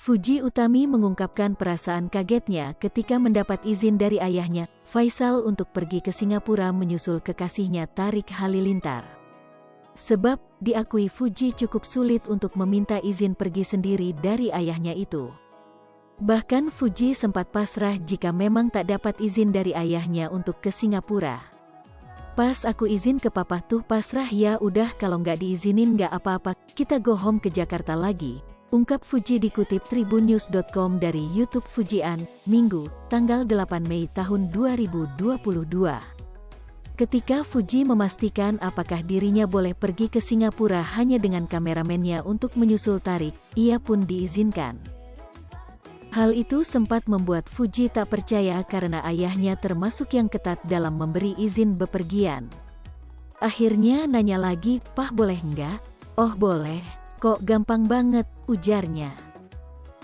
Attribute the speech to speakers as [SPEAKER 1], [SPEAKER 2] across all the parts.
[SPEAKER 1] Fuji Utami mengungkapkan perasaan kagetnya ketika mendapat izin dari ayahnya, Faisal, untuk pergi ke Singapura menyusul kekasihnya Tariq Halilintar. Sebab, diakui Fuji cukup sulit untuk meminta izin pergi sendiri dari ayahnya itu. Bahkan Fuji sempat pasrah jika memang tak dapat izin dari ayahnya untuk ke Singapura. Pas aku izin ke papa tuh pasrah, ya udah kalau nggak diizinin nggak apa-apa, kita go home ke Jakarta lagi. Ungkap Fuji dikutip tribunnews.com dari YouTube Fujian, Minggu, tanggal 8 Mei tahun 2022. Ketika Fuji memastikan apakah dirinya boleh pergi ke Singapura hanya dengan kameramennya untuk menyusul Tariq, ia pun diizinkan. Hal itu sempat membuat Fuji tak percaya karena ayahnya termasuk yang ketat dalam memberi izin bepergian. Akhirnya nanya lagi, "Pah, boleh nggak?" "Oh boleh. Kok gampang banget," ujarnya.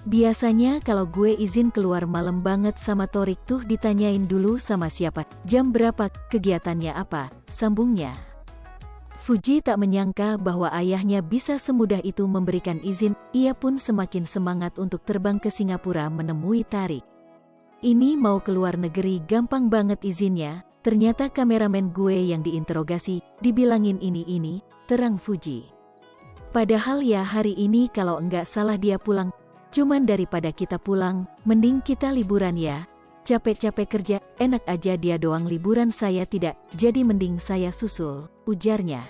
[SPEAKER 1] "Biasanya kalau gue izin keluar malam banget sama Tariq tuh ditanyain dulu sama siapa, jam berapa, kegiatannya apa," sambungnya. Fuji tak menyangka bahwa ayahnya bisa semudah itu memberikan izin, ia pun semakin semangat untuk terbang ke Singapura menemui Tariq. "Ini mau keluar negeri gampang banget izinnya, ternyata kameramen gue yang diinterogasi, dibilangin ini," terang Fuji. "Padahal ya hari ini kalau enggak salah dia pulang, cuman daripada kita pulang, mending kita liburan ya. Capek-capek kerja, enak aja dia doang liburan saya tidak, jadi mending saya susul," ujarnya.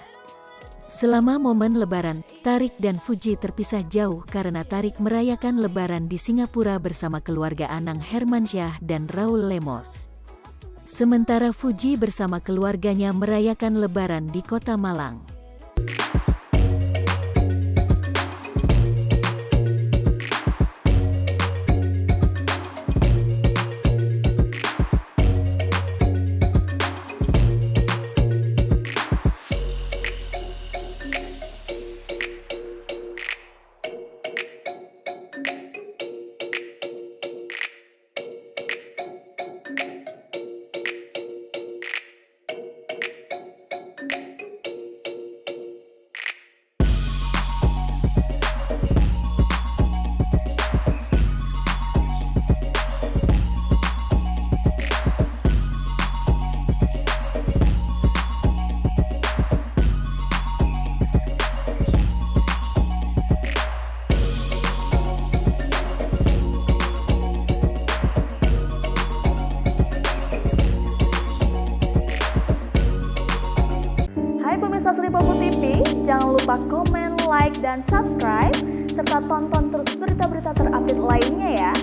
[SPEAKER 1] Selama momen Lebaran, Tariq dan Fuji terpisah jauh karena Tariq merayakan Lebaran di Singapura bersama keluarga Anang Hermansyah dan Raul Lemos. Sementara Fuji bersama keluarganya merayakan Lebaran di Kota Malang.
[SPEAKER 2] Hai pemirsa Sri Popo TV, jangan lupa komen, like, dan subscribe, serta tonton terus berita-berita terupdate lainnya ya.